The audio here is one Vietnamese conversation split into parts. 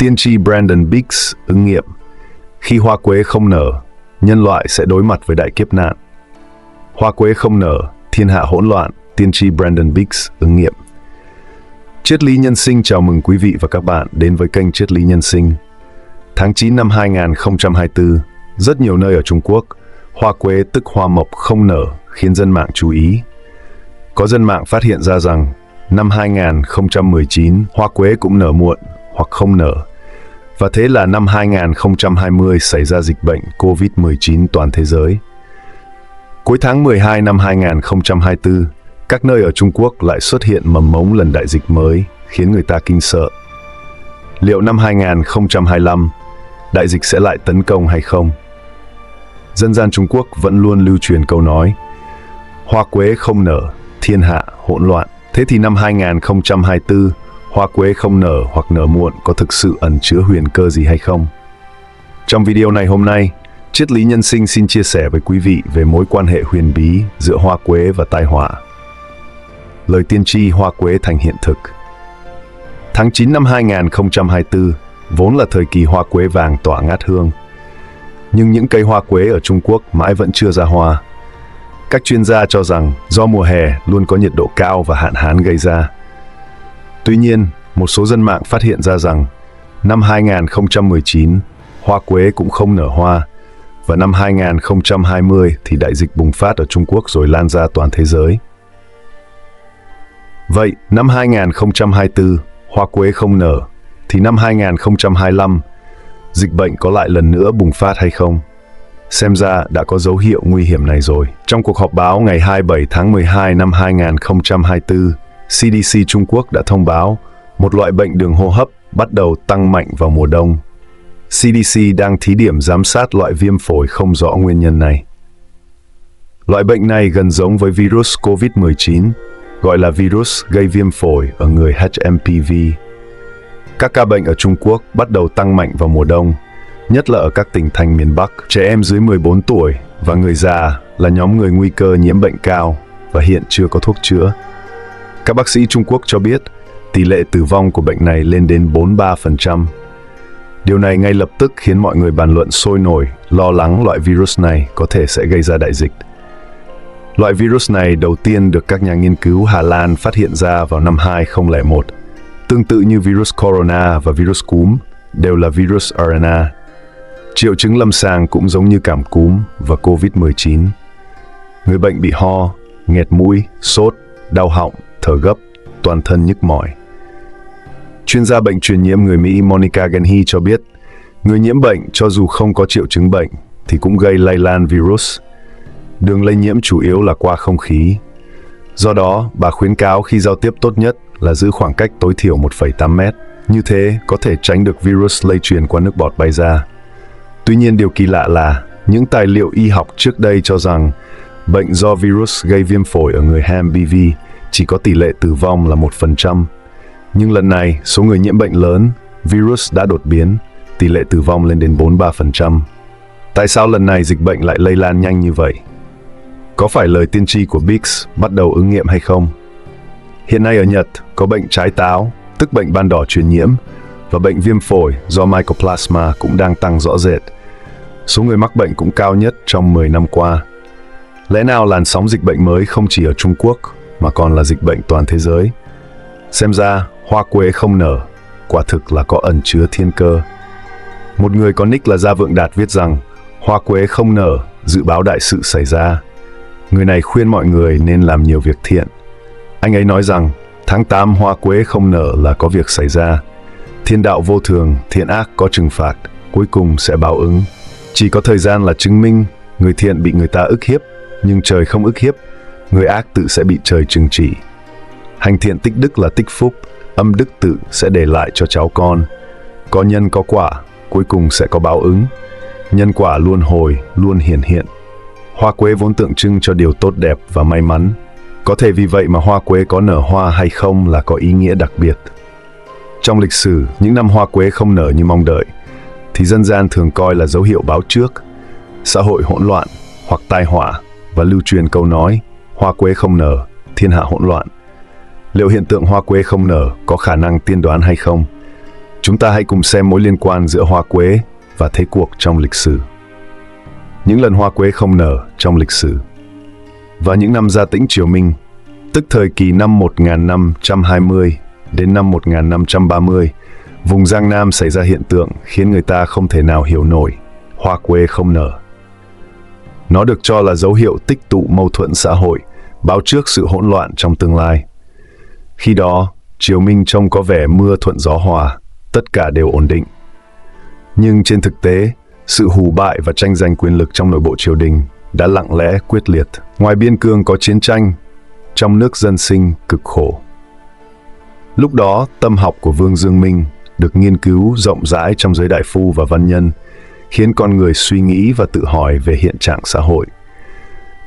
Tiên tri Brandon Biggs ứng nghiệm. Khi hoa quế không nở, nhân loại sẽ đối mặt với đại kiếp nạn. Hoa quế không nở, thiên hạ hỗn loạn. Tiên tri Brandon Biggs ứng nghiệm. Triết lý nhân sinh chào mừng quý vị và các bạn đến với kênh Triết lý nhân sinh. Tháng 9 năm 2024, rất nhiều nơi ở Trung Quốc, hoa quế tức hoa mộc không nở khiến dân mạng chú ý. Có dân mạng phát hiện ra rằng năm 2019 hoa quế cũng nở muộn hoặc không nở. Và thế là năm 2020 xảy ra dịch bệnh COVID-19 toàn thế giới. Cuối tháng 12 năm 2024, các nơi ở Trung Quốc lại xuất hiện mầm mống lần đại dịch mới, khiến người ta kinh sợ. Liệu năm 2025, đại dịch sẽ lại tấn công hay không? Dân gian Trung Quốc vẫn luôn lưu truyền câu nói, hoa quế không nở, thiên hạ hỗn loạn. Thế thì năm 2024, hoa quế không nở hoặc nở muộn có thực sự ẩn chứa huyền cơ gì hay không? Trong video này hôm nay, Triết lý nhân sinh xin chia sẻ với quý vị về mối quan hệ huyền bí giữa hoa quế và tai họa. Lời tiên tri hoa quế thành hiện thực. Tháng 9 năm 2024 vốn là thời kỳ hoa quế vàng tỏa ngát hương. Nhưng những cây hoa quế ở Trung Quốc mãi vẫn chưa ra hoa. Các chuyên gia cho rằng do mùa hè luôn có nhiệt độ cao và hạn hán gây ra. Tuy nhiên, một số dân mạng phát hiện ra rằng năm 2019 hoa quế cũng không nở hoa, và năm 2020 thì đại dịch bùng phát ở Trung Quốc rồi lan ra toàn thế giới. Vậy, năm 2024 hoa quế không nở, thì năm 2025 dịch bệnh có lại lần nữa bùng phát hay không? Xem ra đã có dấu hiệu nguy hiểm này rồi. Trong cuộc họp báo ngày 27 tháng 12 năm 2024, CDC Trung Quốc đã thông báo một loại bệnh đường hô hấp bắt đầu tăng mạnh vào mùa đông. CDC đang thí điểm giám sát loại viêm phổi không rõ nguyên nhân này. Loại bệnh này gần giống với virus COVID-19, gọi là virus gây viêm phổi ở người HMPV. Các ca bệnh ở Trung Quốc bắt đầu tăng mạnh vào mùa đông, nhất là ở các tỉnh thành miền Bắc. Trẻ em dưới 14 tuổi và người già là nhóm người nguy cơ nhiễm bệnh cao và hiện chưa có thuốc chữa. Các bác sĩ Trung Quốc cho biết tỷ lệ tử vong của bệnh này lên đến 43%. Điều này ngay lập tức khiến mọi người bàn luận sôi nổi, lo lắng loại virus này có thể sẽ gây ra đại dịch. Loại virus này đầu tiên được các nhà nghiên cứu Hà Lan phát hiện ra vào năm 2001. Tương tự như virus corona và virus cúm, đều là virus RNA. Triệu chứng lâm sàng cũng giống như cảm cúm và COVID-19. Người bệnh bị ho, nghẹt mũi, sốt, đau họng, thở gấp, toàn thân nhức mỏi. Chuyên gia bệnh truyền nhiễm người Mỹ Monica Genhi cho biết, người nhiễm bệnh cho dù không có triệu chứng bệnh thì cũng gây lây lan virus. Đường lây nhiễm chủ yếu là qua không khí. Do đó, bà khuyến cáo khi giao tiếp tốt nhất là giữ khoảng cách tối thiểu 1,8 mét. Như thế có thể tránh được virus lây truyền qua nước bọt bay ra. Tuy nhiên điều kỳ lạ là những tài liệu y học trước đây cho rằng bệnh do virus gây viêm phổi ở người HMPV chỉ có tỷ lệ tử vong là 1%. Nhưng lần này, số người nhiễm bệnh lớn, virus đã đột biến, tỷ lệ tử vong lên đến 43%. Tại sao lần này dịch bệnh lại lây lan nhanh như vậy? Có phải lời tiên tri của Biggs bắt đầu ứng nghiệm hay không? Hiện nay ở Nhật có bệnh trái táo, tức bệnh ban đỏ truyền nhiễm, và bệnh viêm phổi do Mycoplasma cũng đang tăng rõ rệt. Số người mắc bệnh cũng cao nhất trong 10 năm qua. Lẽ nào làn sóng dịch bệnh mới không chỉ ở Trung Quốc mà còn là dịch bệnh toàn thế giới? Xem ra, hoa quế không nở, quả thực là có ẩn chứa thiên cơ. Một người có nick là Gia Vượng Đạt viết rằng, hoa quế không nở, dự báo đại sự xảy ra. Người này khuyên mọi người nên làm nhiều việc thiện. Anh ấy nói rằng, tháng 8 hoa quế không nở là có việc xảy ra. Thiên đạo vô thường, thiện ác có trừng phạt, cuối cùng sẽ báo ứng. Chỉ có thời gian là chứng minh, người thiện bị người ta ức hiếp, nhưng trời không ức hiếp, người ác tự sẽ bị trời trừng trị. Hành thiện tích đức là tích phúc, âm đức tự sẽ để lại cho cháu con. Có nhân có quả, cuối cùng sẽ có báo ứng. Nhân quả luân hồi, luôn hiển hiện. Hoa quế vốn tượng trưng cho điều tốt đẹp và may mắn. Có thể vì vậy mà hoa quế có nở hoa hay không là có ý nghĩa đặc biệt. Trong lịch sử, những năm hoa quế không nở như mong đợi, thì dân gian thường coi là dấu hiệu báo trước, xã hội hỗn loạn hoặc tai họa, và lưu truyền câu nói, hoa quế không nở, thiên hạ hỗn loạn. Liệu hiện tượng hoa quế không nở có khả năng tiên đoán hay không? chúng ta hãy cùng xem mối liên quan giữa hoa quế và thế cuộc trong lịch sử. Những lần hoa quế không nở trong lịch sử. Vào những năm Gia Tĩnh Triều Minh, tức thời kỳ năm 1520 đến năm 1530, vùng Giang Nam xảy ra hiện tượng khiến người ta không thể nào hiểu nổi: hoa quế không nở. Nó được cho là dấu hiệu tích tụ mâu thuẫn xã hội, báo trước sự hỗn loạn trong tương lai. Khi đó, Triều Minh trông có vẻ mưa thuận gió hòa, tất cả đều ổn định. Nhưng trên thực tế, sự hù bại và tranh giành quyền lực trong nội bộ triều đình đã lặng lẽ quyết liệt. Ngoài biên cương có chiến tranh, trong nước dân sinh cực khổ. Lúc đó, tâm học của Vương Dương Minh được nghiên cứu rộng rãi trong giới đại phu và văn nhân, khiến con người suy nghĩ và tự hỏi về hiện trạng xã hội.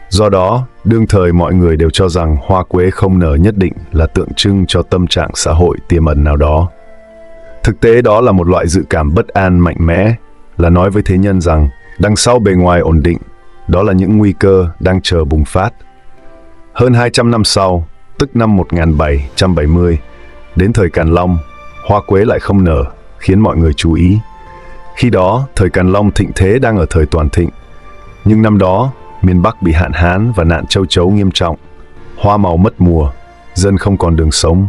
Do đó, đương thời mọi người đều cho rằng hoa quế không nở nhất định là tượng trưng cho tâm trạng xã hội tiềm ẩn nào đó. Thực tế đó là một loại dự cảm bất an mạnh mẽ, là nói với thế nhân rằng đằng sau bề ngoài ổn định, đó là những nguy cơ đang chờ bùng phát. Hơn 200 năm sau, tức năm 1770, đến thời Càn Long, hoa quế lại không nở, khiến mọi người chú ý. Khi đó, thời Càn Long thịnh thế đang ở thời toàn thịnh. Nhưng năm đó, miền Bắc bị hạn hán và nạn châu chấu nghiêm trọng, hoa màu mất mùa, dân không còn đường sống.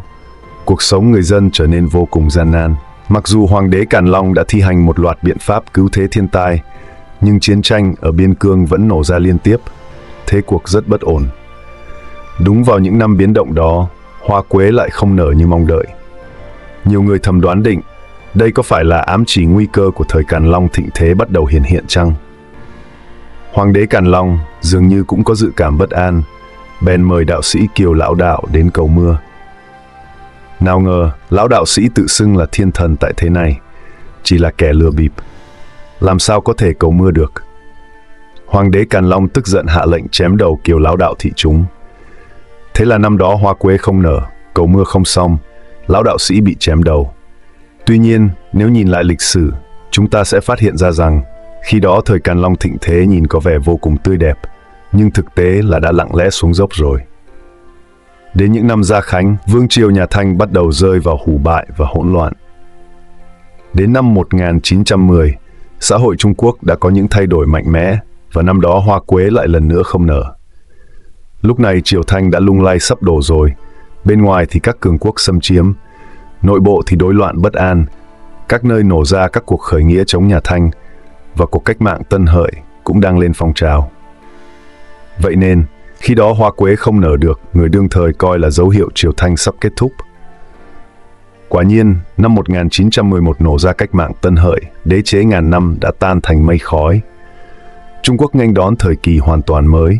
Cuộc sống người dân trở nên vô cùng gian nan. Mặc dù Hoàng đế Càn Long đã thi hành một loạt biện pháp cứu thế thiên tai, nhưng chiến tranh ở biên cương vẫn nổ ra liên tiếp, thế cuộc rất bất ổn. Đúng vào những năm biến động đó, hoa quế lại không nở như mong đợi. Nhiều người thầm đoán định, đây có phải là ám chỉ nguy cơ của thời Càn Long thịnh thế bắt đầu hiện hiện chăng? Hoàng đế Càn Long dường như cũng có dự cảm bất an, bèn mời đạo sĩ Kiều Lão Đạo đến cầu mưa. Nào ngờ, lão đạo sĩ tự xưng là thiên thần tại thế này, chỉ là kẻ lừa bịp. Làm sao có thể cầu mưa được? Hoàng đế Càn Long tức giận hạ lệnh chém đầu Kiều Lão Đạo thị chúng. Thế là năm đó hoa quế không nở, cầu mưa không xong, lão đạo sĩ bị chém đầu. Tuy nhiên, nếu nhìn lại lịch sử, chúng ta sẽ phát hiện ra rằng khi đó thời Càn Long thịnh thế nhìn có vẻ vô cùng tươi đẹp, nhưng thực tế là đã lặng lẽ xuống dốc rồi. Đến những năm Gia Khánh, vương triều nhà Thanh bắt đầu rơi vào hủ bại và hỗn loạn. Đến năm 1910, xã hội Trung Quốc đã có những thay đổi mạnh mẽ, và năm đó hoa quế lại lần nữa không nở. Lúc này triều Thanh đã lung lay sắp đổ rồi, bên ngoài thì các cường quốc xâm chiếm, nội bộ thì rối loạn bất an, các nơi nổ ra các cuộc khởi nghĩa chống nhà Thanh, và cuộc cách mạng Tân Hợi cũng đang lên phong trào. Vậy nên, khi đó hoa quế không nở được, người đương thời coi là dấu hiệu triều Thanh sắp kết thúc. Quả nhiên, năm 1911 nổ ra cách mạng Tân Hợi, đế chế ngàn năm đã tan thành mây khói. Trung Quốc nghênh đón thời kỳ hoàn toàn mới.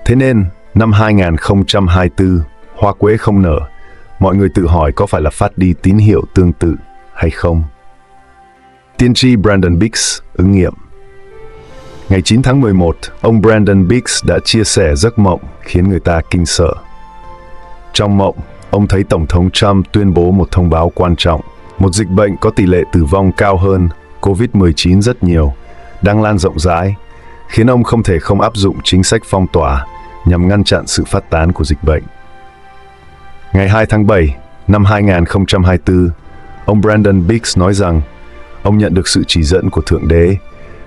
Thế nên, năm 2024, hoa quế không nở, mọi người tự hỏi có phải là phát đi tín hiệu tương tự hay không? Tiên tri Brandon Biggs ứng nghiệm. Ngày 9 tháng 11, ông Brandon Biggs đã chia sẻ giấc mộng khiến người ta kinh sợ. Trong mộng, ông thấy Tổng thống Trump tuyên bố một thông báo quan trọng. Một dịch bệnh có tỷ lệ tử vong cao hơn COVID-19 rất nhiều, đang lan rộng rãi, khiến ông không thể không áp dụng chính sách phong tỏa nhằm ngăn chặn sự phát tán của dịch bệnh. Ngày 2 tháng 7 năm 2024, ông Brandon Biggs nói rằng ông nhận được sự chỉ dẫn của Thượng Đế,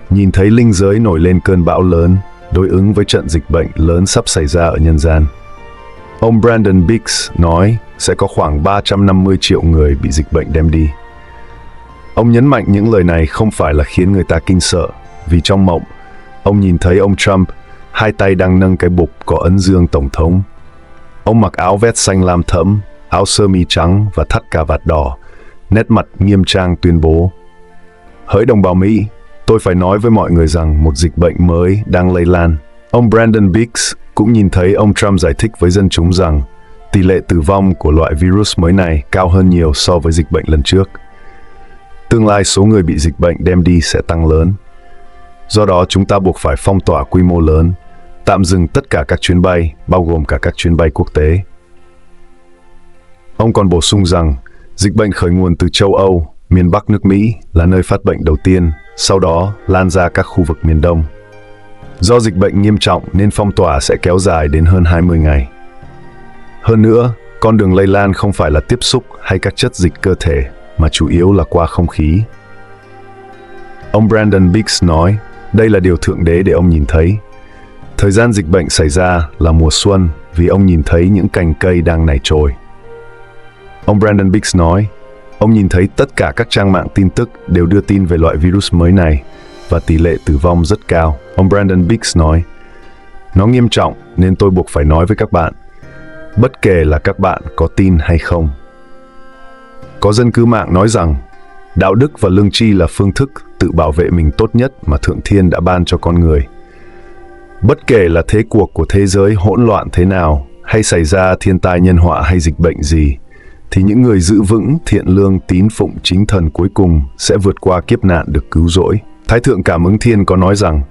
nhìn thấy linh giới nổi lên cơn bão lớn, đối ứng với trận dịch bệnh lớn sắp xảy ra ở nhân gian. Ông Brandon Biggs nói sẽ có khoảng 350 triệu người bị dịch bệnh đem đi. Ông nhấn mạnh những lời này không phải là khiến người ta kinh sợ, vì trong mộng, ông nhìn thấy ông Trump, hai tay đang nâng cái bục có ấn dương Tổng thống. Ông mặc áo vest xanh lam thẫm, áo sơ mi trắng và thắt cà vạt đỏ, nét mặt nghiêm trang tuyên bố: hỡi đồng bào Mỹ, tôi phải nói với mọi người rằng một dịch bệnh mới đang lây lan. Ông Brandon Biggs cũng nhìn thấy ông Trump giải thích với dân chúng rằng tỷ lệ tử vong của loại virus mới này cao hơn nhiều so với dịch bệnh lần trước. Tương lai số người bị dịch bệnh đem đi sẽ tăng lớn. Do đó chúng ta buộc phải phong tỏa quy mô lớn, tạm dừng tất cả các chuyến bay, bao gồm cả các chuyến bay quốc tế. Ông còn bổ sung rằng dịch bệnh khởi nguồn từ châu Âu, miền Bắc nước Mỹ là nơi phát bệnh đầu tiên, sau đó lan ra các khu vực miền Đông. Do dịch bệnh nghiêm trọng nên phong tỏa sẽ kéo dài đến hơn 20 ngày. Hơn nữa, con đường lây lan không phải là tiếp xúc hay các chất dịch cơ thể, mà chủ yếu là qua không khí. Ông Brandon Biggs nói, đây là điều Thượng Đế để ông nhìn thấy. Thời gian dịch bệnh xảy ra là mùa xuân vì ông nhìn thấy những cành cây đang nảy trồi. Ông Brandon Biggs nói, ông nhìn thấy tất cả các trang mạng tin tức đều đưa tin về loại virus mới này và tỷ lệ tử vong rất cao. Ông Brandon Biggs nói, nó nghiêm trọng nên tôi buộc phải nói với các bạn, bất kể là các bạn có tin hay không. Có dân cư mạng nói rằng, đạo đức và lương tri là phương thức tự bảo vệ mình tốt nhất mà Thượng Thiên đã ban cho con người. Bất kể là thế cuộc của thế giới hỗn loạn thế nào, hay xảy ra thiên tai nhân họa hay dịch bệnh gì, thì những người giữ vững thiện lương tín phụng chính thần cuối cùng sẽ vượt qua kiếp nạn được cứu rỗi. Thái thượng Cảm Ứng Thiên có nói rằng,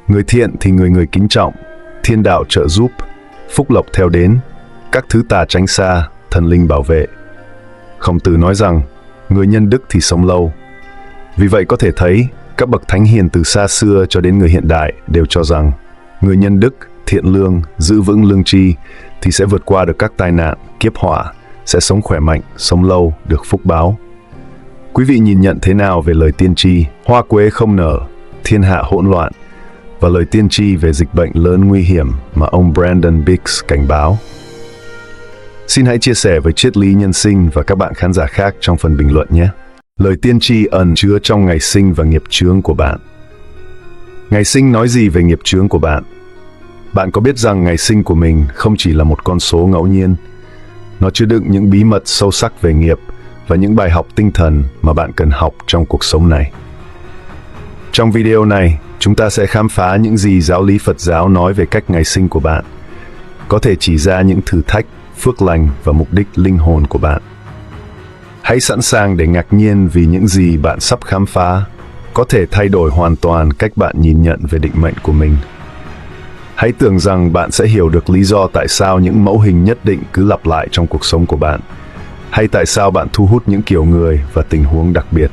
người thiện thì người người kính trọng, thiên đạo trợ giúp, phúc lộc theo đến, các thứ tà tránh xa, thần linh bảo vệ. Khổng Tử nói rằng, người nhân đức thì sống lâu. Vì vậy có thể thấy, các bậc thánh hiền từ xa xưa cho đến người hiện đại đều cho rằng, người nhân đức, thiện lương, giữ vững lương tri thì sẽ vượt qua được các tai nạn, kiếp họa, sẽ sống khỏe mạnh, sống lâu, được phúc báo. Quý vị nhìn nhận thế nào về lời tiên tri, hoa quế không nở, thiên hạ hỗn loạn, và lời tiên tri về dịch bệnh lớn nguy hiểm mà ông Brandon Biggs cảnh báo? Xin hãy chia sẻ với Triết lý Nhân sinh và các bạn khán giả khác trong phần bình luận nhé. Lời tiên tri ẩn chứa trong ngày sinh và nghiệp chướng của bạn. Ngày sinh nói gì về nghiệp chướng của bạn? Bạn có biết rằng ngày sinh của mình không chỉ là một con số ngẫu nhiên, nó chứa đựng những bí mật sâu sắc về nghiệp và những bài học tinh thần mà bạn cần học trong cuộc sống này. Trong video này, chúng ta sẽ khám phá những gì giáo lý Phật giáo nói về cách ngày sinh của bạn, có thể chỉ ra những thử thách, phước lành và mục đích linh hồn của bạn. Hãy sẵn sàng để ngạc nhiên vì những gì bạn sắp khám phá có thể thay đổi hoàn toàn cách bạn nhìn nhận về định mệnh của mình. Hãy tưởng rằng bạn sẽ hiểu được lý do tại sao những mẫu hình nhất định cứ lặp lại trong cuộc sống của bạn, hay tại sao bạn thu hút những kiểu người và tình huống đặc biệt.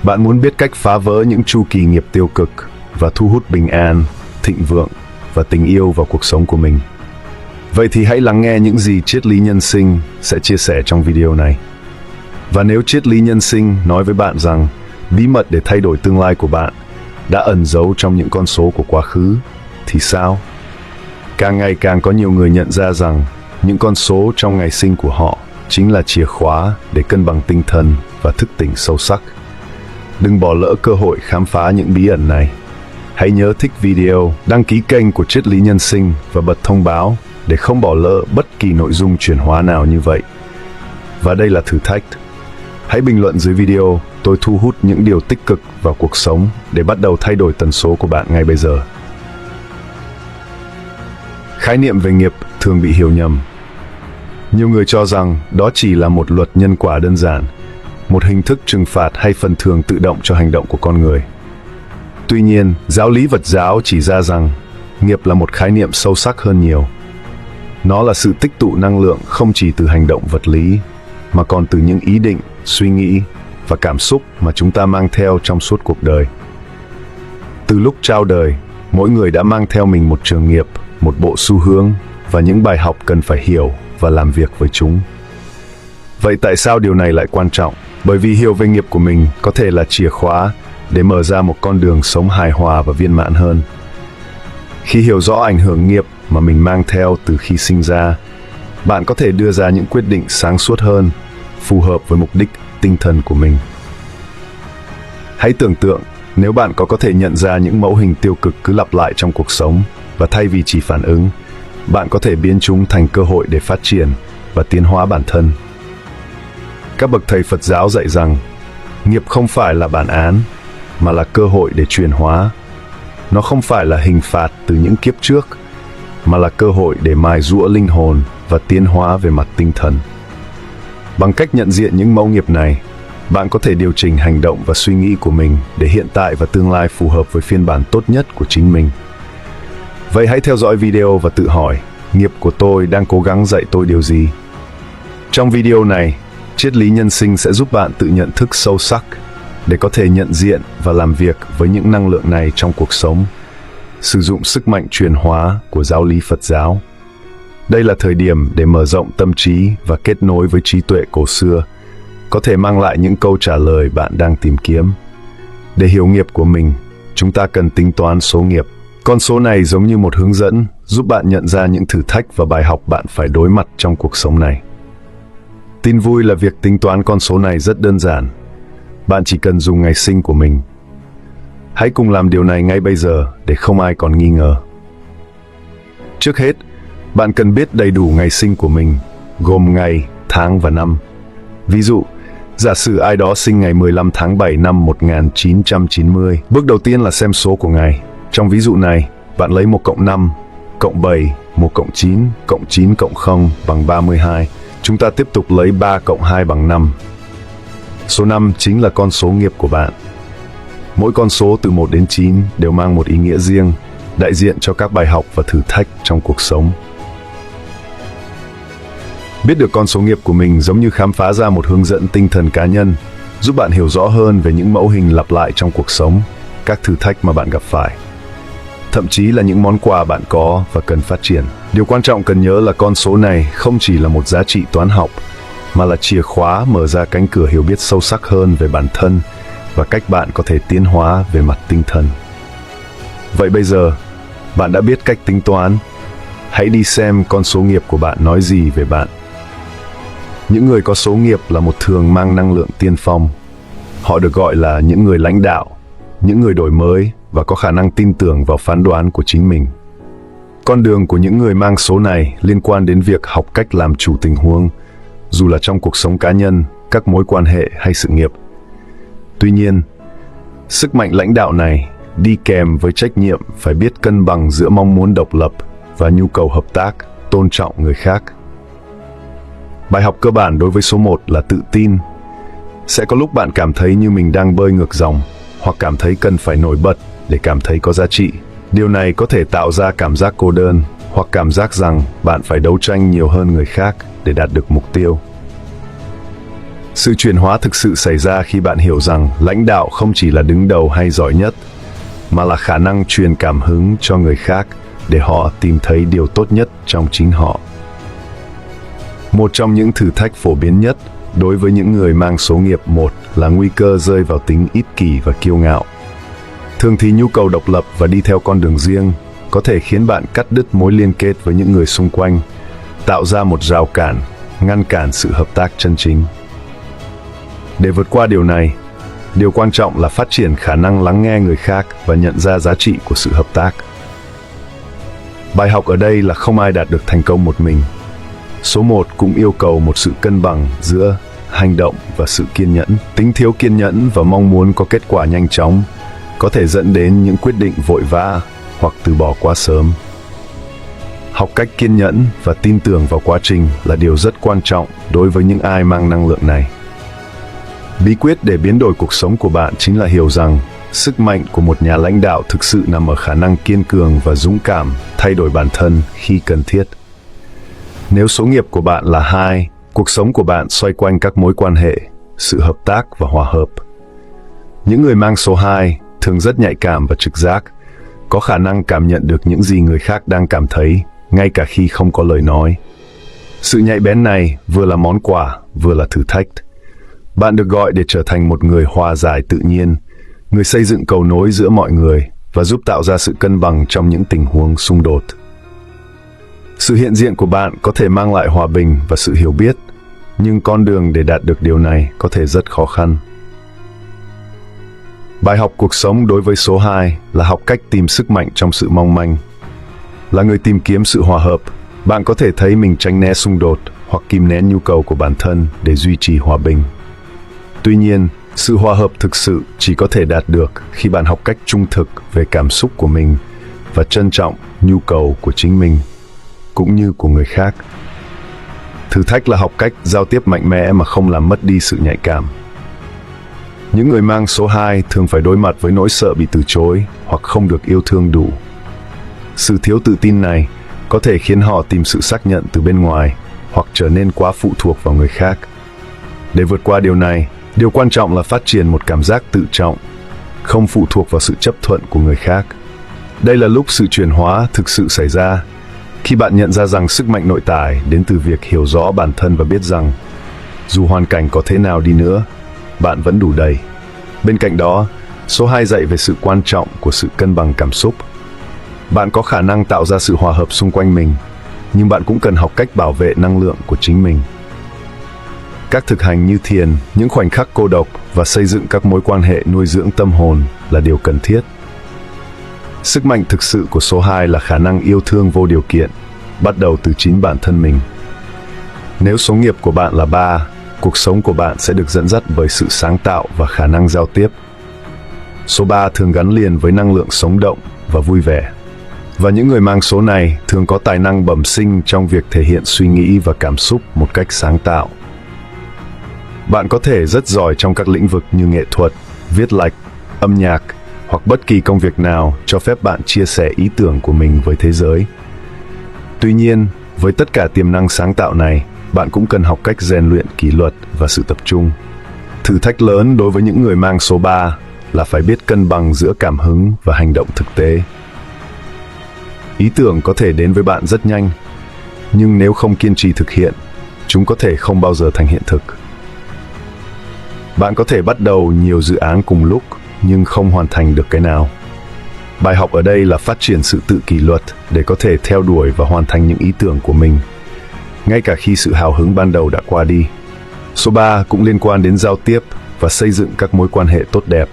Bạn muốn biết cách phá vỡ những chu kỳ nghiệp tiêu cực và thu hút bình an, thịnh vượng và tình yêu vào cuộc sống của mình. Vậy thì hãy lắng nghe những gì Triết lý Nhân sinh sẽ chia sẻ trong video này. Và nếu Triết lý Nhân sinh nói với bạn rằng bí mật để thay đổi tương lai của bạn đã ẩn giấu trong những con số của quá khứ, thì sao? Càng ngày càng có nhiều người nhận ra rằng những con số trong ngày sinh của họ chính là chìa khóa để cân bằng tinh thần và thức tỉnh sâu sắc. Đừng bỏ lỡ cơ hội khám phá những bí ẩn này. Hãy nhớ thích video, đăng ký kênh của Triết lý Nhân sinh và bật thông báo để không bỏ lỡ bất kỳ nội dung chuyển hóa nào như vậy. Và đây là thử thách. Hãy bình luận dưới video, tôi thu hút những điều tích cực vào cuộc sống để bắt đầu thay đổi tần số của bạn ngay bây giờ. Khái niệm về nghiệp thường bị hiểu nhầm. Nhiều người cho rằng đó chỉ là một luật nhân quả đơn giản, một hình thức trừng phạt hay phần thưởng tự động cho hành động của con người. Tuy nhiên, giáo lý Phật giáo chỉ ra rằng nghiệp là một khái niệm sâu sắc hơn nhiều. Nó là sự tích tụ năng lượng không chỉ từ hành động vật lý, mà còn từ những ý định, suy nghĩ và cảm xúc mà chúng ta mang theo trong suốt cuộc đời. Từ lúc chào đời, mỗi người đã mang theo mình một trường nghiệp, một bộ xu hướng và những bài học cần phải hiểu và làm việc với chúng. Vậy tại sao điều này lại quan trọng? Bởi vì hiểu về nghiệp của mình có thể là chìa khóa để mở ra một con đường sống hài hòa và viên mãn hơn. Khi hiểu rõ ảnh hưởng nghiệp mà mình mang theo từ khi sinh ra, bạn có thể đưa ra những quyết định sáng suốt hơn, phù hợp với mục đích tinh thần của mình. Hãy tưởng tượng nếu bạn có thể nhận ra những mẫu hình tiêu cực cứ lặp lại trong cuộc sống, và thay vì chỉ phản ứng, bạn có thể biến chúng thành cơ hội để phát triển và tiến hóa bản thân. Các bậc thầy Phật giáo dạy rằng nghiệp không phải là bản án, mà là cơ hội để chuyển hóa. Nó không phải là hình phạt từ những kiếp trước, mà là cơ hội để mài giũa linh hồn và tiến hóa về mặt tinh thần. Bằng cách nhận diện những mẫu nghiệp này, bạn có thể điều chỉnh hành động và suy nghĩ của mình để hiện tại và tương lai phù hợp với phiên bản tốt nhất của chính mình. Vậy hãy theo dõi video và tự hỏi, nghiệp của tôi đang cố gắng dạy tôi điều gì? Trong video này, Triết lý Nhân sinh sẽ giúp bạn tự nhận thức sâu sắc để có thể nhận diện và làm việc với những năng lượng này trong cuộc sống, sử dụng sức mạnh chuyển hóa của giáo lý Phật giáo. Đây là thời điểm để mở rộng tâm trí và kết nối với trí tuệ cổ xưa, có thể mang lại những câu trả lời bạn đang tìm kiếm. Để hiểu nghiệp của mình, chúng ta cần tính toán số nghiệp. Con số này giống như một hướng dẫn giúp bạn nhận ra những thử thách và bài học bạn phải đối mặt trong cuộc sống này. Tin vui là việc tính toán con số này rất đơn giản. Bạn chỉ cần dùng ngày sinh của mình. Hãy cùng làm điều này ngay bây giờ để không ai còn nghi ngờ. Trước hết, bạn cần biết đầy đủ ngày sinh của mình, gồm ngày, tháng và năm. Ví dụ, giả sử ai đó sinh ngày 15 tháng 7 năm 1990. Bước đầu tiên là xem số của ngày. Trong ví dụ này, bạn lấy 1 cộng 5, cộng 7, 1 cộng 9, cộng 9 cộng 0 bằng 32. Chúng ta tiếp tục lấy 3 cộng 2 bằng 5. Số 5 chính là con số nghiệp của bạn. Mỗi con số từ 1 đến 9 đều mang một ý nghĩa riêng, đại diện cho các bài học và thử thách trong cuộc sống. Biết được con số nghiệp của mình giống như khám phá ra một hướng dẫn tinh thần cá nhân, giúp bạn hiểu rõ hơn về những mẫu hình lặp lại trong cuộc sống, các thử thách mà bạn gặp phải, thậm chí là những món quà bạn có và cần phát triển. Điều quan trọng cần nhớ là con số này không chỉ là một giá trị toán học, mà là chìa khóa mở ra cánh cửa hiểu biết sâu sắc hơn về bản thân và cách bạn có thể tiến hóa về mặt tinh thần. Vậy bây giờ, bạn đã biết cách tính toán. Hãy đi xem con số nghiệp của bạn nói gì về bạn. Những người có số nghiệp là một thường mang năng lượng tiên phong. Họ được gọi là những người lãnh đạo, những người đổi mới và có khả năng tin tưởng vào phán đoán của chính mình. Con đường của những người mang số này liên quan đến việc học cách làm chủ tình huống, dù là trong cuộc sống cá nhân, các mối quan hệ hay sự nghiệp. Tuy nhiên, sức mạnh lãnh đạo này đi kèm với trách nhiệm phải biết cân bằng giữa mong muốn độc lập và nhu cầu hợp tác, tôn trọng người khác. Bài học cơ bản đối với số 1 là tự tin. Sẽ có lúc bạn cảm thấy như mình đang bơi ngược dòng, hoặc cảm thấy cần phải nổi bật để cảm thấy có giá trị. Điều này có thể tạo ra cảm giác cô đơn, hoặc cảm giác rằng bạn phải đấu tranh nhiều hơn người khác để đạt được mục tiêu. Sự chuyển hóa thực sự xảy ra khi bạn hiểu rằng lãnh đạo không chỉ là đứng đầu hay giỏi nhất, mà là khả năng truyền cảm hứng cho người khác để họ tìm thấy điều tốt nhất trong chính họ. Một trong những thử thách phổ biến nhất đối với những người mang số nghiệp 1 là nguy cơ rơi vào tính ích kỷ và kiêu ngạo. Thường thì nhu cầu độc lập và đi theo con đường riêng có thể khiến bạn cắt đứt mối liên kết với những người xung quanh, tạo ra một rào cản, ngăn cản sự hợp tác chân chính. Để vượt qua điều này, điều quan trọng là phát triển khả năng lắng nghe người khác và nhận ra giá trị của sự hợp tác. Bài học ở đây là không ai đạt được thành công một mình. Số 1 cũng yêu cầu một sự cân bằng giữa hành động và sự kiên nhẫn. Tính thiếu kiên nhẫn và mong muốn có kết quả nhanh chóng có thể dẫn đến những quyết định vội vã hoặc từ bỏ quá sớm. Học cách kiên nhẫn và tin tưởng vào quá trình là điều rất quan trọng đối với những ai mang năng lượng này. Bí quyết để biến đổi cuộc sống của bạn chính là hiểu rằng sức mạnh của một nhà lãnh đạo thực sự nằm ở khả năng kiên cường và dũng cảm thay đổi bản thân khi cần thiết. Nếu số nghiệp của bạn là 2, cuộc sống của bạn xoay quanh các mối quan hệ, sự hợp tác và hòa hợp. Những người mang số 2 thường rất nhạy cảm và trực giác, có khả năng cảm nhận được những gì người khác đang cảm thấy, ngay cả khi không có lời nói. Sự nhạy bén này vừa là món quà, vừa là thử thách. Bạn được gọi để trở thành một người hòa giải tự nhiên, người xây dựng cầu nối giữa mọi người và giúp tạo ra sự cân bằng trong những tình huống xung đột. Sự hiện diện của bạn có thể mang lại hòa bình và sự hiểu biết, nhưng con đường để đạt được điều này có thể rất khó khăn. Bài học cuộc sống đối với số 2 là học cách tìm sức mạnh trong sự mong manh. Là người tìm kiếm sự hòa hợp, bạn có thể thấy mình tránh né xung đột hoặc kìm nén nhu cầu của bản thân để duy trì hòa bình. Tuy nhiên, sự hòa hợp thực sự chỉ có thể đạt được khi bạn học cách trung thực về cảm xúc của mình và trân trọng nhu cầu của chính mình, cũng như của người khác. Thử thách là học cách giao tiếp mạnh mẽ mà không làm mất đi sự nhạy cảm. Những người mang số 2 thường phải đối mặt với nỗi sợ bị từ chối hoặc không được yêu thương đủ. Sự thiếu tự tin này có thể khiến họ tìm sự xác nhận từ bên ngoài hoặc trở nên quá phụ thuộc vào người khác. Để vượt qua điều này, điều quan trọng là phát triển một cảm giác tự trọng, không phụ thuộc vào sự chấp thuận của người khác. Đây là lúc sự chuyển hóa thực sự xảy ra, khi bạn nhận ra rằng sức mạnh nội tại đến từ việc hiểu rõ bản thân và biết rằng dù hoàn cảnh có thế nào đi nữa, bạn vẫn đủ đầy. Bên cạnh đó, số 2 dạy về sự quan trọng của sự cân bằng cảm xúc. Bạn có khả năng tạo ra sự hòa hợp xung quanh mình, nhưng bạn cũng cần học cách bảo vệ năng lượng của chính mình. Các thực hành như thiền, những khoảnh khắc cô độc và xây dựng các mối quan hệ nuôi dưỡng tâm hồn là điều cần thiết. Sức mạnh thực sự của số 2 là khả năng yêu thương vô điều kiện, bắt đầu từ chính bản thân mình. Nếu số nghiệp của bạn là 3, cuộc sống của bạn sẽ được dẫn dắt bởi sự sáng tạo và khả năng giao tiếp. Số 3 thường gắn liền với năng lượng sống động và vui vẻ. Và những người mang số này thường có tài năng bẩm sinh trong việc thể hiện suy nghĩ và cảm xúc một cách sáng tạo. Bạn có thể rất giỏi trong các lĩnh vực như nghệ thuật, viết lạch, âm nhạc hoặc bất kỳ công việc nào cho phép bạn chia sẻ ý tưởng của mình với thế giới. Tuy nhiên, với tất cả tiềm năng sáng tạo này, bạn cũng cần học cách rèn luyện kỷ luật và sự tập trung. Thử thách lớn đối với những người mang số 3 là phải biết cân bằng giữa cảm hứng và hành động thực tế. Ý tưởng có thể đến với bạn rất nhanh, nhưng nếu không kiên trì thực hiện, chúng có thể không bao giờ thành hiện thực. Bạn có thể bắt đầu nhiều dự án cùng lúc, nhưng không hoàn thành được cái nào. Bài học ở đây là phát triển sự tự kỷ luật để có thể theo đuổi và hoàn thành những ý tưởng của mình, ngay cả khi sự hào hứng ban đầu đã qua đi. Số 3 cũng liên quan đến giao tiếp và xây dựng các mối quan hệ tốt đẹp.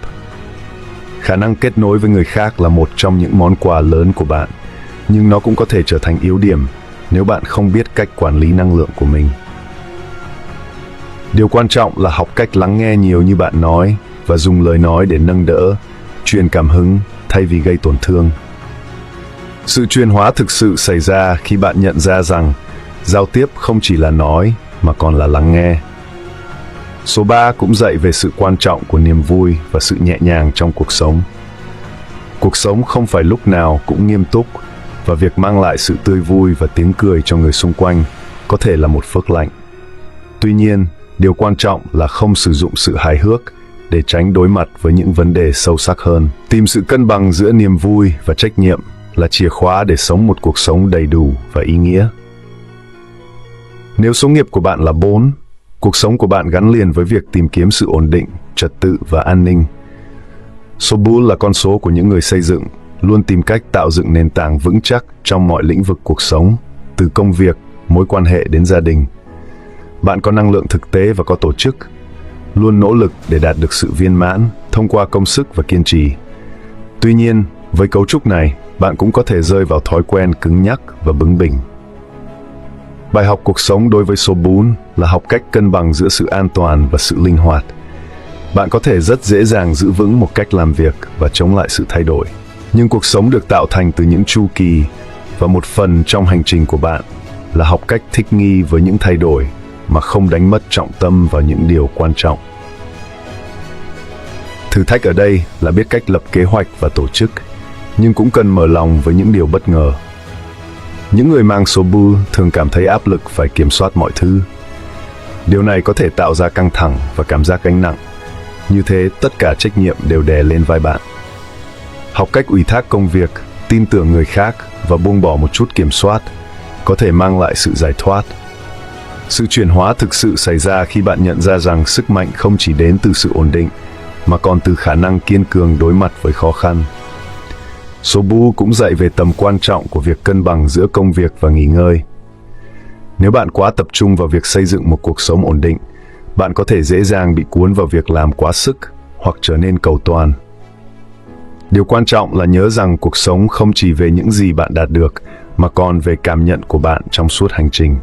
Khả năng kết nối với người khác là một trong những món quà lớn của bạn, nhưng nó cũng có thể trở thành yếu điểm nếu bạn không biết cách quản lý năng lượng của mình. Điều quan trọng là học cách lắng nghe nhiều như bạn nói và dùng lời nói để nâng đỡ, truyền cảm hứng thay vì gây tổn thương. Sự chuyển hóa thực sự xảy ra khi bạn nhận ra rằng giao tiếp không chỉ là nói mà còn là lắng nghe. Số 3 cũng dạy về sự quan trọng của niềm vui và sự nhẹ nhàng trong cuộc sống. Cuộc sống không phải lúc nào cũng nghiêm túc, và việc mang lại sự tươi vui và tiếng cười cho người xung quanh có thể là một phước lành. Tuy nhiên, điều quan trọng là không sử dụng sự hài hước để tránh đối mặt với những vấn đề sâu sắc hơn. Tìm sự cân bằng giữa niềm vui và trách nhiệm là chìa khóa để sống một cuộc sống đầy đủ và ý nghĩa. Nếu số nghiệp của bạn là 4, cuộc sống của bạn gắn liền với việc tìm kiếm sự ổn định, trật tự và an ninh. Số 4 là con số của những người xây dựng, luôn tìm cách tạo dựng nền tảng vững chắc trong mọi lĩnh vực cuộc sống, từ công việc, mối quan hệ đến gia đình. Bạn có năng lượng thực tế và có tổ chức, luôn nỗ lực để đạt được sự viên mãn thông qua công sức và kiên trì. Tuy nhiên, với cấu trúc này, bạn cũng có thể rơi vào thói quen cứng nhắc và bướng bỉnh. Bài học cuộc sống đối với số 4 là học cách cân bằng giữa sự an toàn và sự linh hoạt. Bạn có thể rất dễ dàng giữ vững một cách làm việc và chống lại sự thay đổi. Nhưng cuộc sống được tạo thành từ những chu kỳ, và một phần trong hành trình của bạn là học cách thích nghi với những thay đổi mà không đánh mất trọng tâm vào những điều quan trọng. Thử thách ở đây là biết cách lập kế hoạch và tổ chức, nhưng cũng cần mở lòng với những điều bất ngờ. Những người mang số 4 thường cảm thấy áp lực phải kiểm soát mọi thứ. Điều này có thể tạo ra căng thẳng và cảm giác gánh nặng. Như thế, tất cả trách nhiệm đều đè lên vai bạn. Học cách ủy thác công việc, tin tưởng người khác và buông bỏ một chút kiểm soát có thể mang lại sự giải thoát. Sự chuyển hóa thực sự xảy ra khi bạn nhận ra rằng sức mạnh không chỉ đến từ sự ổn định, mà còn từ khả năng kiên cường đối mặt với khó khăn. Số 4 cũng dạy về tầm quan trọng của việc cân bằng giữa công việc và nghỉ ngơi. Nếu bạn quá tập trung vào việc xây dựng một cuộc sống ổn định, bạn có thể dễ dàng bị cuốn vào việc làm quá sức hoặc trở nên cầu toàn. Điều quan trọng là nhớ rằng cuộc sống không chỉ về những gì bạn đạt được, mà còn về cảm nhận của bạn trong suốt hành trình.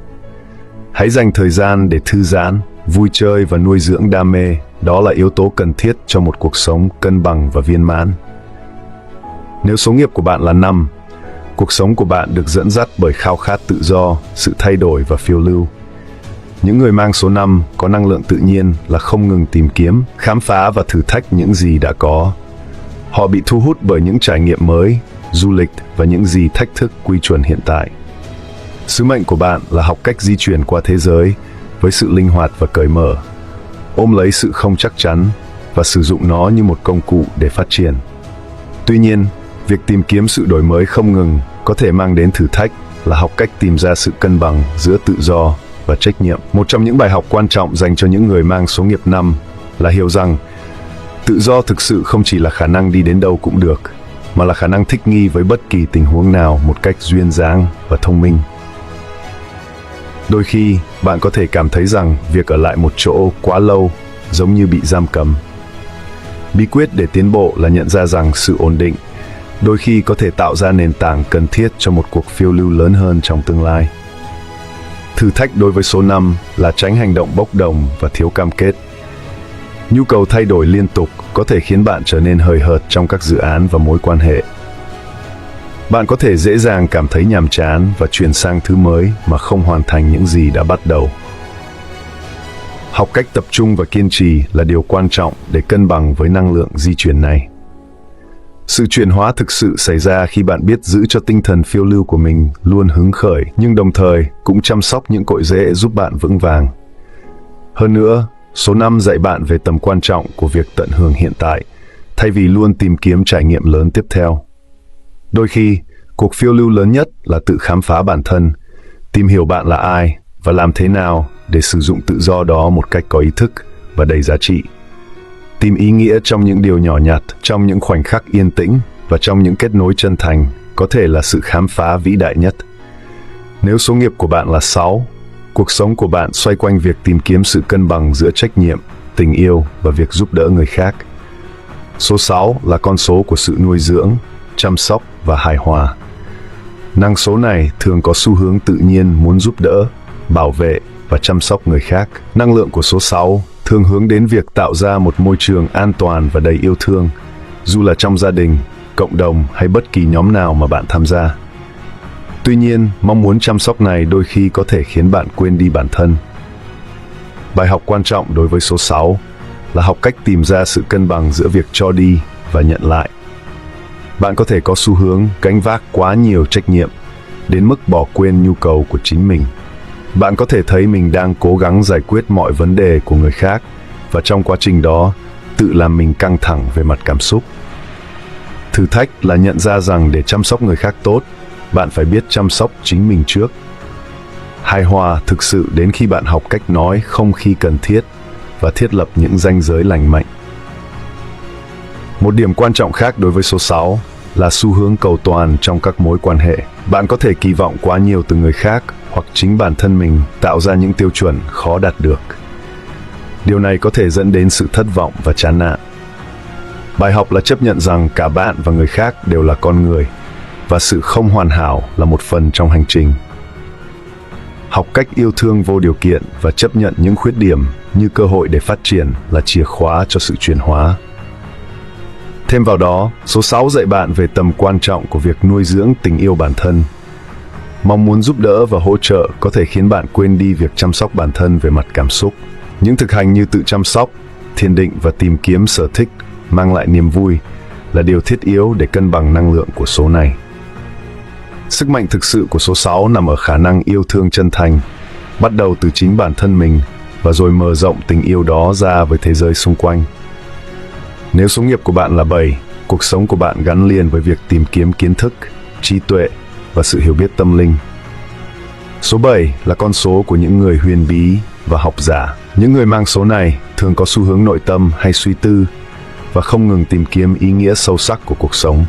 Hãy dành thời gian để thư giãn, vui chơi và nuôi dưỡng đam mê. Đó là yếu tố cần thiết cho một cuộc sống cân bằng và viên mãn. Nếu số nghiệp của bạn là 5, cuộc sống của bạn được dẫn dắt bởi khao khát tự do, sự thay đổi và phiêu lưu. Những người mang số 5 có năng lượng tự nhiên là không ngừng tìm kiếm, khám phá và thử thách những gì đã có. Họ bị thu hút bởi những trải nghiệm mới, du lịch và những gì thách thức quy chuẩn hiện tại. Sứ mệnh của bạn là học cách di chuyển qua thế giới với sự linh hoạt và cởi mở, ôm lấy sự không chắc chắn và sử dụng nó như một công cụ để phát triển. Tuy nhiên, việc tìm kiếm sự đổi mới không ngừng có thể mang đến thử thách là học cách tìm ra sự cân bằng giữa tự do, và trách nhiệm. Một trong những bài học quan trọng dành cho những người mang số nghiệp 5 là hiểu rằng tự do thực sự không chỉ là khả năng đi đến đâu cũng được, mà là khả năng thích nghi với bất kỳ tình huống nào một cách duyên dáng và thông minh. Đôi khi, bạn có thể cảm thấy rằng việc ở lại một chỗ quá lâu giống như bị giam cầm. Bí quyết để tiến bộ là nhận ra rằng sự ổn định đôi khi có thể tạo ra nền tảng cần thiết cho một cuộc phiêu lưu lớn hơn trong tương lai. Thử thách đối với số 5 là tránh hành động bốc đồng và thiếu cam kết. Nhu cầu thay đổi liên tục có thể khiến bạn trở nên hời hợt trong các dự án và mối quan hệ. Bạn có thể dễ dàng cảm thấy nhàm chán và chuyển sang thứ mới mà không hoàn thành những gì đã bắt đầu. Học cách tập trung và kiên trì là điều quan trọng để cân bằng với năng lượng di chuyển này. Sự chuyển hóa thực sự xảy ra khi bạn biết giữ cho tinh thần phiêu lưu của mình luôn hứng khởi, nhưng đồng thời cũng chăm sóc những cội rễ giúp bạn vững vàng. Hơn nữa, số 5 dạy bạn về tầm quan trọng của việc tận hưởng hiện tại, thay vì luôn tìm kiếm trải nghiệm lớn tiếp theo. Đôi khi, cuộc phiêu lưu lớn nhất là tự khám phá bản thân, tìm hiểu bạn là ai và làm thế nào để sử dụng tự do đó một cách có ý thức và đầy giá trị. Tìm ý nghĩa trong những điều nhỏ nhặt, trong những khoảnh khắc yên tĩnh và trong những kết nối chân thành có thể là sự khám phá vĩ đại nhất. Nếu số nghiệp của bạn là 6, cuộc sống của bạn xoay quanh việc tìm kiếm sự cân bằng giữa trách nhiệm, tình yêu và việc giúp đỡ người khác. Số 6 là con số của sự nuôi dưỡng, chăm sóc và hài hòa. Năng số này thường có xu hướng tự nhiên muốn giúp đỡ, bảo vệ và chăm sóc người khác. Năng lượng của số 6 thường hướng đến việc tạo ra một môi trường an toàn và đầy yêu thương, dù là trong gia đình, cộng đồng hay bất kỳ nhóm nào mà bạn tham gia. Tuy nhiên, mong muốn chăm sóc này đôi khi có thể khiến bạn quên đi bản thân. Bài học quan trọng đối với số 6 là học cách tìm ra sự cân bằng giữa việc cho đi và nhận lại. Bạn có thể có xu hướng gánh vác quá nhiều trách nhiệm, đến mức bỏ quên nhu cầu của chính mình. Bạn có thể thấy mình đang cố gắng giải quyết mọi vấn đề của người khác và trong quá trình đó tự làm mình căng thẳng về mặt cảm xúc. Thử thách là nhận ra rằng để chăm sóc người khác tốt, bạn phải biết chăm sóc chính mình trước. Hài hòa thực sự đến khi bạn học cách nói không khi cần thiết và thiết lập những ranh giới lành mạnh. Một điểm quan trọng khác đối với số 6 là xu hướng cầu toàn trong các mối quan hệ. Bạn có thể kỳ vọng quá nhiều từ người khác hoặc chính bản thân mình tạo ra những tiêu chuẩn khó đạt được. Điều này có thể dẫn đến sự thất vọng và chán nản. Bài học là chấp nhận rằng cả bạn và người khác đều là con người, và sự không hoàn hảo là một phần trong hành trình. Học cách yêu thương vô điều kiện và chấp nhận những khuyết điểm như cơ hội để phát triển là chìa khóa cho sự chuyển hóa. Thêm vào đó, số 6 dạy bạn về tầm quan trọng của việc nuôi dưỡng tình yêu bản thân. Mong muốn giúp đỡ và hỗ trợ có thể khiến bạn quên đi việc chăm sóc bản thân về mặt cảm xúc. Những thực hành như tự chăm sóc, thiền định và tìm kiếm sở thích mang lại niềm vui là điều thiết yếu để cân bằng năng lượng của số này. Sức mạnh thực sự của số 6 nằm ở khả năng yêu thương chân thành, bắt đầu từ chính bản thân mình và rồi mở rộng tình yêu đó ra với thế giới xung quanh. Nếu số nghiệp của bạn là 7, cuộc sống của bạn gắn liền với việc tìm kiếm kiến thức, trí tuệ và sự hiểu biết tâm linh. Số 7 là con số của những người huyền bí và học giả. Những người mang số này thường có xu hướng nội tâm hay suy tư và không ngừng tìm kiếm ý nghĩa sâu sắc của cuộc sống.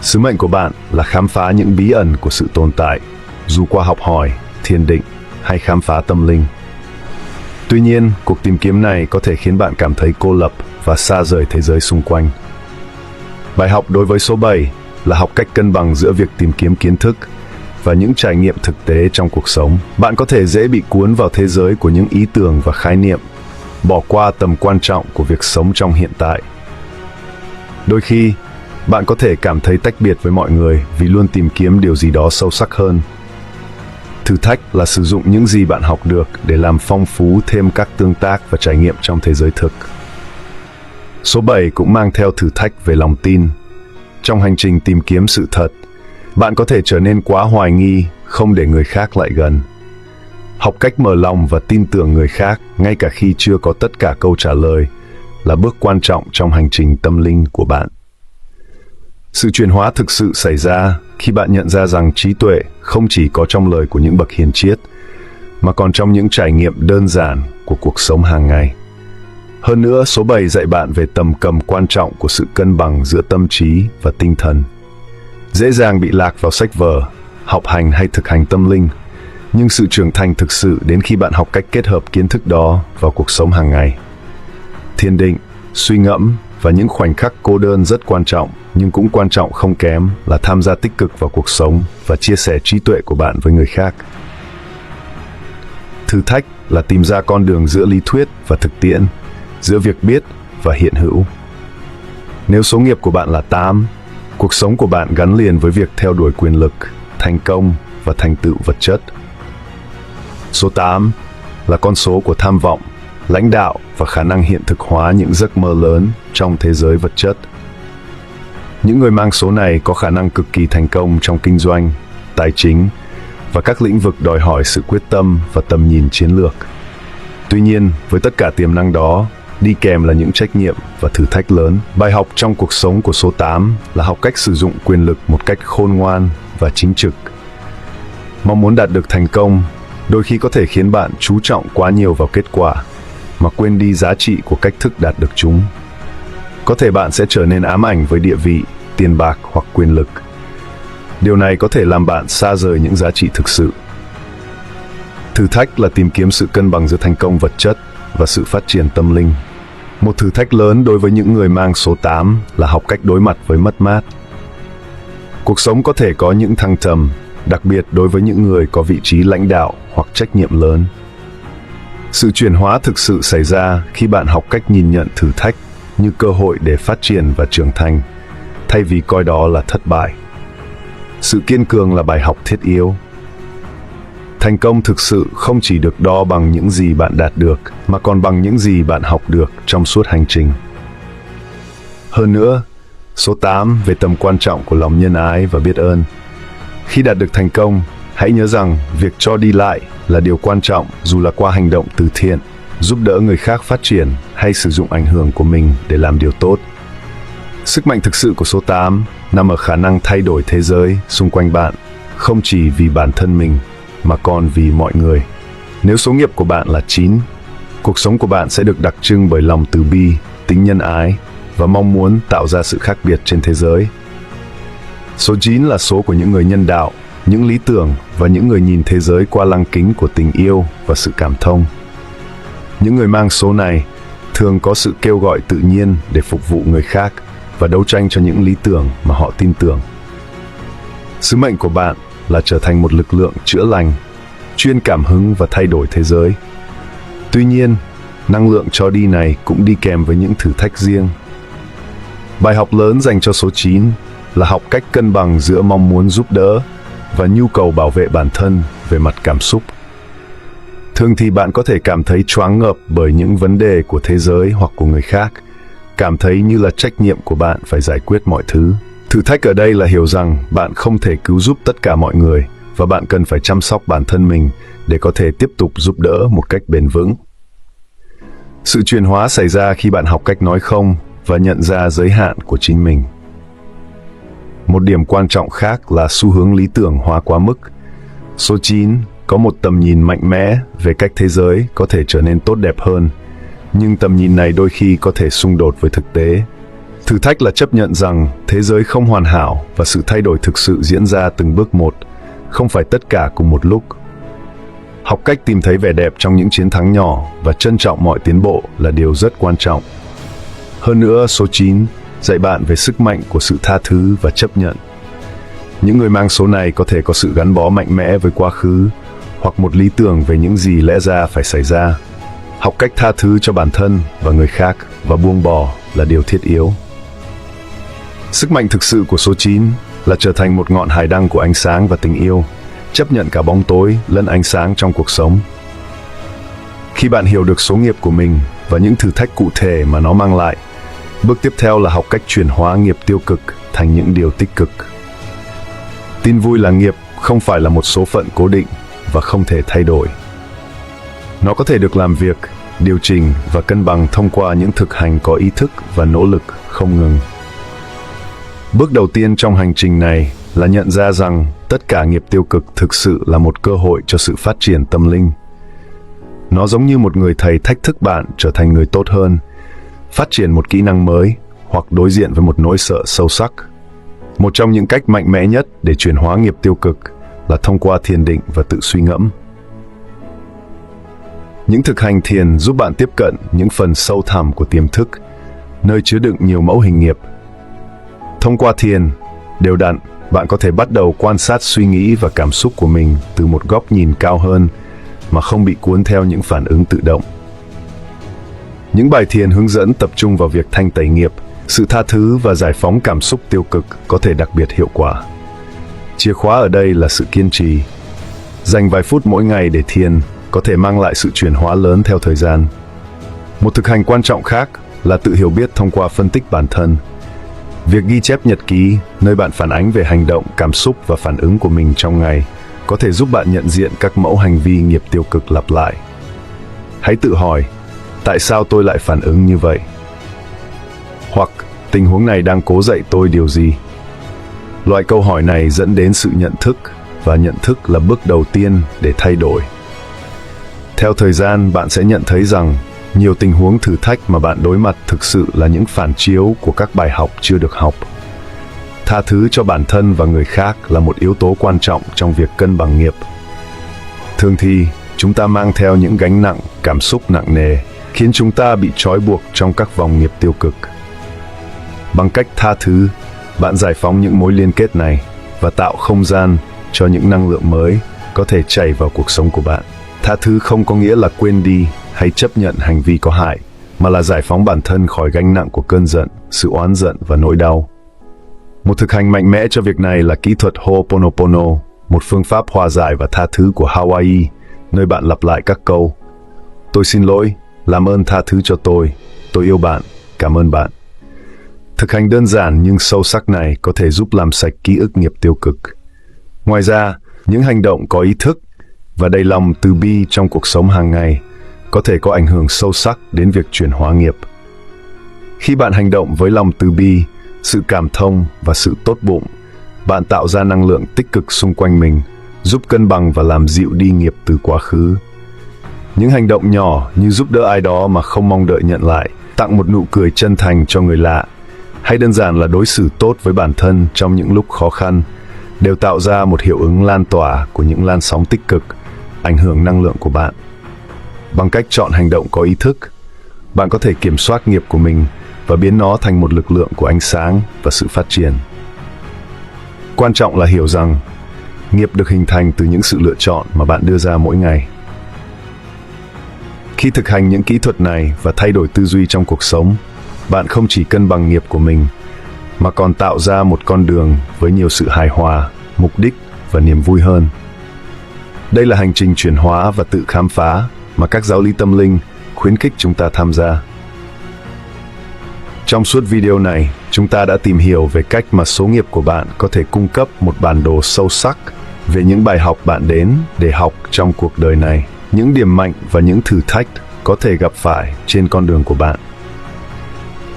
Sứ mệnh của bạn là khám phá những bí ẩn của sự tồn tại, dù qua học hỏi, thiền định hay khám phá tâm linh. Tuy nhiên, cuộc tìm kiếm này có thể khiến bạn cảm thấy cô lập và xa rời thế giới xung quanh. Bài học đối với số 7 là học cách cân bằng giữa việc tìm kiếm kiến thức và những trải nghiệm thực tế trong cuộc sống. Bạn có thể dễ bị cuốn vào thế giới của những ý tưởng và khái niệm, bỏ qua tầm quan trọng của việc sống trong hiện tại. Đôi khi, bạn có thể cảm thấy tách biệt với mọi người vì luôn tìm kiếm điều gì đó sâu sắc hơn. Thử thách là sử dụng những gì bạn học được để làm phong phú thêm các tương tác và trải nghiệm trong thế giới thực. Số 7 cũng mang theo thử thách về lòng tin. Trong hành trình tìm kiếm sự thật, bạn có thể trở nên quá hoài nghi, không để người khác lại gần. Học cách mở lòng và tin tưởng người khác, ngay cả khi chưa có tất cả câu trả lời, là bước quan trọng trong hành trình tâm linh của bạn. Sự chuyển hóa thực sự xảy ra khi bạn nhận ra rằng trí tuệ không chỉ có trong lời của những bậc hiền triết, mà còn trong những trải nghiệm đơn giản của cuộc sống hàng ngày. Hơn nữa, số 7 dạy bạn về tầm cầm quan trọng của sự cân bằng giữa tâm trí và tinh thần. Dễ dàng bị lạc vào sách vở, học hành hay thực hành tâm linh, nhưng sự trưởng thành thực sự đến khi bạn học cách kết hợp kiến thức đó vào cuộc sống hàng ngày. Thiền định, suy ngẫm và những khoảnh khắc cô đơn rất quan trọng, nhưng cũng quan trọng không kém là tham gia tích cực vào cuộc sống và chia sẻ trí tuệ của bạn với người khác. Thử thách là tìm ra con đường giữa lý thuyết và thực tiễn, giữa việc biết và hiện hữu. Nếu số nghiệp của bạn là 8, cuộc sống của bạn gắn liền với việc theo đuổi quyền lực, thành công và thành tựu vật chất. Số 8 là con số của tham vọng, lãnh đạo và khả năng hiện thực hóa những giấc mơ lớn trong thế giới vật chất. Những người mang số này có khả năng cực kỳ thành công trong kinh doanh, tài chính và các lĩnh vực đòi hỏi sự quyết tâm và tầm nhìn chiến lược. Tuy nhiên, với tất cả tiềm năng đó, đi kèm là những trách nhiệm và thử thách lớn. Bài học trong cuộc sống của số 8 là học cách sử dụng quyền lực một cách khôn ngoan và chính trực. Mong muốn đạt được thành công đôi khi có thể khiến bạn chú trọng quá nhiều vào kết quả mà quên đi giá trị của cách thức đạt được chúng. Có thể bạn sẽ trở nên ám ảnh với địa vị, tiền bạc hoặc quyền lực. Điều này có thể làm bạn xa rời những giá trị thực sự. Thử thách là tìm kiếm sự cân bằng giữa thành công vật chất và sự phát triển tâm linh. Một thử thách lớn đối với những người mang số 8 là học cách đối mặt với mất mát. Cuộc sống có thể có những thăng trầm, đặc biệt đối với những người có vị trí lãnh đạo hoặc trách nhiệm lớn. Sự chuyển hóa thực sự xảy ra khi bạn học cách nhìn nhận thử thách như cơ hội để phát triển và trưởng thành, thay vì coi đó là thất bại. Sự kiên cường là bài học thiết yếu. Thành công thực sự không chỉ được đo bằng những gì bạn đạt được, mà còn bằng những gì bạn học được trong suốt hành trình. Hơn nữa, số 8 về tầm quan trọng của lòng nhân ái và biết ơn. Khi đạt được thành công, hãy nhớ rằng việc cho đi lại là điều quan trọng, dù là qua hành động từ thiện, giúp đỡ người khác phát triển hay sử dụng ảnh hưởng của mình để làm điều tốt. Sức mạnh thực sự của số 8 nằm ở khả năng thay đổi thế giới xung quanh bạn, không chỉ vì bản thân mình, mà còn vì mọi người. Nếu số nghiệp của bạn là 9, cuộc sống của bạn sẽ được đặc trưng bởi lòng từ bi, tính nhân ái và mong muốn tạo ra sự khác biệt trên thế giới. Số 9 là số của những người nhân đạo, những lý tưởng và những người nhìn thế giới qua lăng kính của tình yêu và sự cảm thông. Những người mang số này thường có sự kêu gọi tự nhiên để phục vụ người khác và đấu tranh cho những lý tưởng mà họ tin tưởng. Sứ mệnh của bạn là trở thành một lực lượng chữa lành, truyền cảm hứng và thay đổi thế giới. Tuy nhiên, năng lượng cho đi này cũng đi kèm với những thử thách riêng. Bài học lớn dành cho số 9 là học cách cân bằng giữa mong muốn giúp đỡ và nhu cầu bảo vệ bản thân về mặt cảm xúc. Thường thì bạn có thể cảm thấy choáng ngợp bởi những vấn đề của thế giới hoặc của người khác, cảm thấy như là trách nhiệm của bạn phải giải quyết mọi thứ. Thử thách ở đây là hiểu rằng bạn không thể cứu giúp tất cả mọi người và bạn cần phải chăm sóc bản thân mình để có thể tiếp tục giúp đỡ một cách bền vững. Sự chuyển hóa xảy ra khi bạn học cách nói không và nhận ra giới hạn của chính mình. Một điểm quan trọng khác là xu hướng lý tưởng hóa quá mức. Số 9 có một tầm nhìn mạnh mẽ về cách thế giới có thể trở nên tốt đẹp hơn, nhưng tầm nhìn này đôi khi có thể xung đột với thực tế. Thử thách là chấp nhận rằng thế giới không hoàn hảo và sự thay đổi thực sự diễn ra từng bước một, không phải tất cả cùng một lúc. Học cách tìm thấy vẻ đẹp trong những chiến thắng nhỏ và trân trọng mọi tiến bộ là điều rất quan trọng. Hơn nữa, số 9 dạy bạn về sức mạnh của sự tha thứ và chấp nhận. Những người mang số này có thể có sự gắn bó mạnh mẽ với quá khứ hoặc một lý tưởng về những gì lẽ ra phải xảy ra. Học cách tha thứ cho bản thân và người khác và buông bỏ là điều thiết yếu. Sức mạnh thực sự của số 9 là trở thành một ngọn hải đăng của ánh sáng và tình yêu, chấp nhận cả bóng tối lẫn ánh sáng trong cuộc sống. Khi bạn hiểu được số nghiệp của mình và những thử thách cụ thể mà nó mang lại, bước tiếp theo là học cách chuyển hóa nghiệp tiêu cực thành những điều tích cực. Tin vui là nghiệp không phải là một số phận cố định và không thể thay đổi. Nó có thể được làm việc, điều chỉnh và cân bằng thông qua những thực hành có ý thức và nỗ lực không ngừng. Bước đầu tiên trong hành trình này là nhận ra rằng tất cả nghiệp tiêu cực thực sự là một cơ hội cho sự phát triển tâm linh. Nó giống như một người thầy thách thức bạn trở thành người tốt hơn, phát triển một kỹ năng mới hoặc đối diện với một nỗi sợ sâu sắc. Một trong những cách mạnh mẽ nhất để chuyển hóa nghiệp tiêu cực là thông qua thiền định và tự suy ngẫm. Những thực hành thiền giúp bạn tiếp cận những phần sâu thẳm của tiềm thức, nơi chứa đựng nhiều mẫu hình nghiệp. Thông qua thiền đều đặn, bạn có thể bắt đầu quan sát suy nghĩ và cảm xúc của mình từ một góc nhìn cao hơn mà không bị cuốn theo những phản ứng tự động. Những bài thiền hướng dẫn tập trung vào việc thanh tẩy nghiệp, sự tha thứ và giải phóng cảm xúc tiêu cực có thể đặc biệt hiệu quả. Chìa khóa ở đây là sự kiên trì. Dành vài phút mỗi ngày để thiền có thể mang lại sự chuyển hóa lớn theo thời gian. Một thực hành quan trọng khác là tự hiểu biết thông qua phân tích bản thân. Việc ghi chép nhật ký, nơi bạn phản ánh về hành động, cảm xúc và phản ứng của mình trong ngày, có thể giúp bạn nhận diện các mẫu hành vi nghiệp tiêu cực lặp lại. Hãy tự hỏi, tại sao tôi lại phản ứng như vậy? Hoặc, tình huống này đang cố dạy tôi điều gì? Loại câu hỏi này dẫn đến sự nhận thức, và nhận thức là bước đầu tiên để thay đổi. Theo thời gian, bạn sẽ nhận thấy rằng nhiều tình huống thử thách mà bạn đối mặt thực sự là những phản chiếu của các bài học chưa được học. Tha thứ cho bản thân và người khác là một yếu tố quan trọng trong việc cân bằng nghiệp. Thường thì, chúng ta mang theo những gánh nặng, cảm xúc nặng nề, khiến chúng ta bị trói buộc trong các vòng nghiệp tiêu cực. Bằng cách tha thứ, bạn giải phóng những mối liên kết này và tạo không gian cho những năng lượng mới có thể chảy vào cuộc sống của bạn. Tha thứ không có nghĩa là quên đi hay chấp nhận hành vi có hại, mà là giải phóng bản thân khỏi gánh nặng của cơn giận, sự oán giận và nỗi đau. Một thực hành mạnh mẽ cho việc này là kỹ thuật Ho'oponopono, một phương pháp hòa giải và tha thứ của Hawaii, nơi bạn lặp lại các câu: tôi xin lỗi, làm ơn tha thứ cho tôi yêu bạn, cảm ơn bạn. Thực hành đơn giản nhưng sâu sắc này có thể giúp làm sạch ký ức nghiệp tiêu cực. Ngoài ra, những hành động có ý thức và đầy lòng từ bi trong cuộc sống hàng ngày có thể có ảnh hưởng sâu sắc đến việc chuyển hóa nghiệp. Khi bạn hành động với lòng từ bi, sự cảm thông và sự tốt bụng, bạn tạo ra năng lượng tích cực xung quanh mình, giúp cân bằng và làm dịu đi nghiệp từ quá khứ. Những hành động nhỏ như giúp đỡ ai đó mà không mong đợi nhận lại, tặng một nụ cười chân thành cho người lạ, hay đơn giản là đối xử tốt với bản thân trong những lúc khó khăn, đều tạo ra một hiệu ứng lan tỏa của những làn sóng tích cực, ảnh hưởng năng lượng của bạn. Bằng cách chọn hành động có ý thức, bạn có thể kiểm soát nghiệp của mình và biến nó thành một lực lượng của ánh sáng và sự phát triển. Quan trọng là hiểu rằng, nghiệp được hình thành từ những sự lựa chọn mà bạn đưa ra mỗi ngày. Khi thực hành những kỹ thuật này và thay đổi tư duy trong cuộc sống, bạn không chỉ cân bằng nghiệp của mình, mà còn tạo ra một con đường với nhiều sự hài hòa, mục đích và niềm vui hơn. Đây là hành trình chuyển hóa và tự khám phá mà các giáo lý tâm linh khuyến khích chúng ta tham gia. Trong suốt video này, chúng ta đã tìm hiểu về cách mà số nghiệp của bạn có thể cung cấp một bản đồ sâu sắc về những bài học bạn đến để học trong cuộc đời này, những điểm mạnh và những thử thách có thể gặp phải trên con đường của bạn.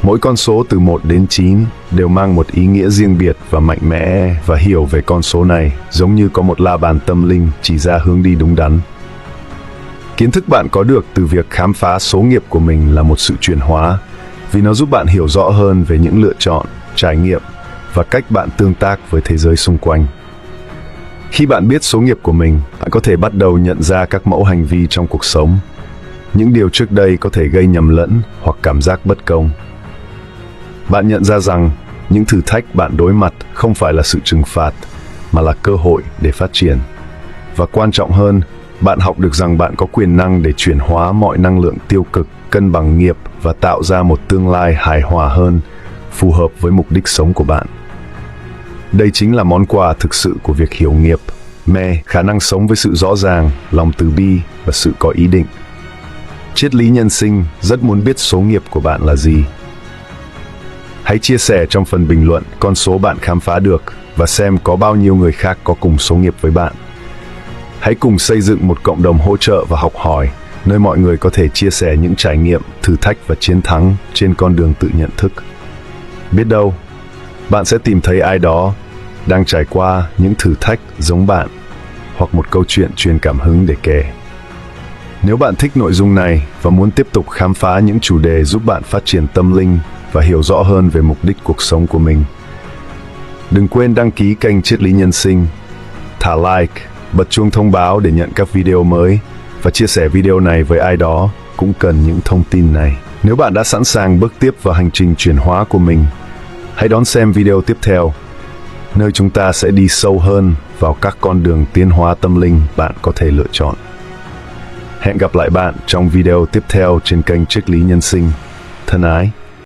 Mỗi con số từ 1 đến 9 đều mang một ý nghĩa riêng biệt và mạnh mẽ, và hiểu về con số này giống như có một la bàn tâm linh chỉ ra hướng đi đúng đắn. Kiến thức bạn có được từ việc khám phá số nghiệp của mình là một sự chuyển hóa, vì nó giúp bạn hiểu rõ hơn về những lựa chọn, trải nghiệm và cách bạn tương tác với thế giới xung quanh. Khi bạn biết số nghiệp của mình, bạn có thể bắt đầu nhận ra các mẫu hành vi trong cuộc sống, những điều trước đây có thể gây nhầm lẫn hoặc cảm giác bất công. Bạn nhận ra rằng những thử thách bạn đối mặt không phải là sự trừng phạt, mà là cơ hội để phát triển. Và quan trọng hơn, bạn học được rằng bạn có quyền năng để chuyển hóa mọi năng lượng tiêu cực, cân bằng nghiệp và tạo ra một tương lai hài hòa hơn, phù hợp với mục đích sống của bạn. Đây chính là món quà thực sự của việc hiểu nghiệp, khả năng sống với sự rõ ràng, lòng từ bi và sự có ý định. Triết lý nhân sinh rất muốn biết số nghiệp của bạn là gì. Hãy chia sẻ trong phần bình luận con số bạn khám phá được và xem có bao nhiêu người khác có cùng số nghiệp với bạn. Hãy cùng xây dựng một cộng đồng hỗ trợ và học hỏi, nơi mọi người có thể chia sẻ những trải nghiệm, thử thách và chiến thắng trên con đường tự nhận thức. Biết đâu, bạn sẽ tìm thấy ai đó đang trải qua những thử thách giống bạn, hoặc một câu chuyện truyền cảm hứng để kể. Nếu bạn thích nội dung này và muốn tiếp tục khám phá những chủ đề giúp bạn phát triển tâm linh và hiểu rõ hơn về mục đích cuộc sống của mình, đừng quên đăng ký kênh Triết lý Nhân sinh, thả like, bật chuông thông báo để nhận các video mới và chia sẻ video này với ai đó cũng cần những thông tin này. Nếu bạn đã sẵn sàng bước tiếp vào hành trình chuyển hóa của mình, hãy đón xem video tiếp theo, nơi chúng ta sẽ đi sâu hơn vào các con đường tiến hóa tâm linh bạn có thể lựa chọn. Hẹn gặp lại bạn trong video tiếp theo trên kênh Triết lý Nhân sinh. Thân ái!